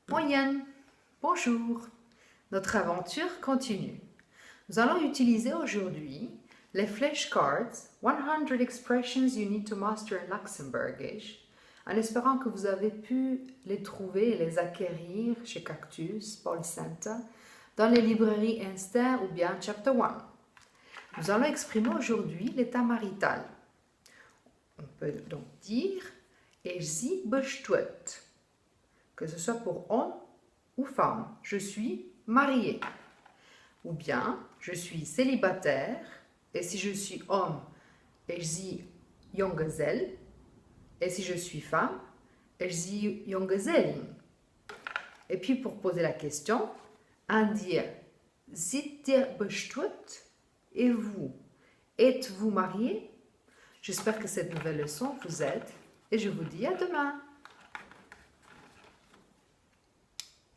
Moyenne, bonjour. Notre aventure continue. Nous allons utiliser aujourd'hui les flashcards 100 expressions you need to master in Luxembourgish, en espérant que vous avez pu les trouver et les acquérir chez Cactus, Paul Center, dans les librairies Instinct ou bien Chapter 1. Nous allons exprimer aujourd'hui l'état marital. On peut donc dire "Ich sie bestuet", que ce soit pour homme ou femme. Je suis mariée. Ou bien, je suis célibataire. Et si je suis homme, ich sie Junggesell. Et si je suis femme, ich sie Junggesellin. Et puis pour poser la question, un dire "Seid ihr bestuet?" Et vous, êtes-vous marié? J'espère que cette nouvelle leçon vous aide et je vous dis à demain.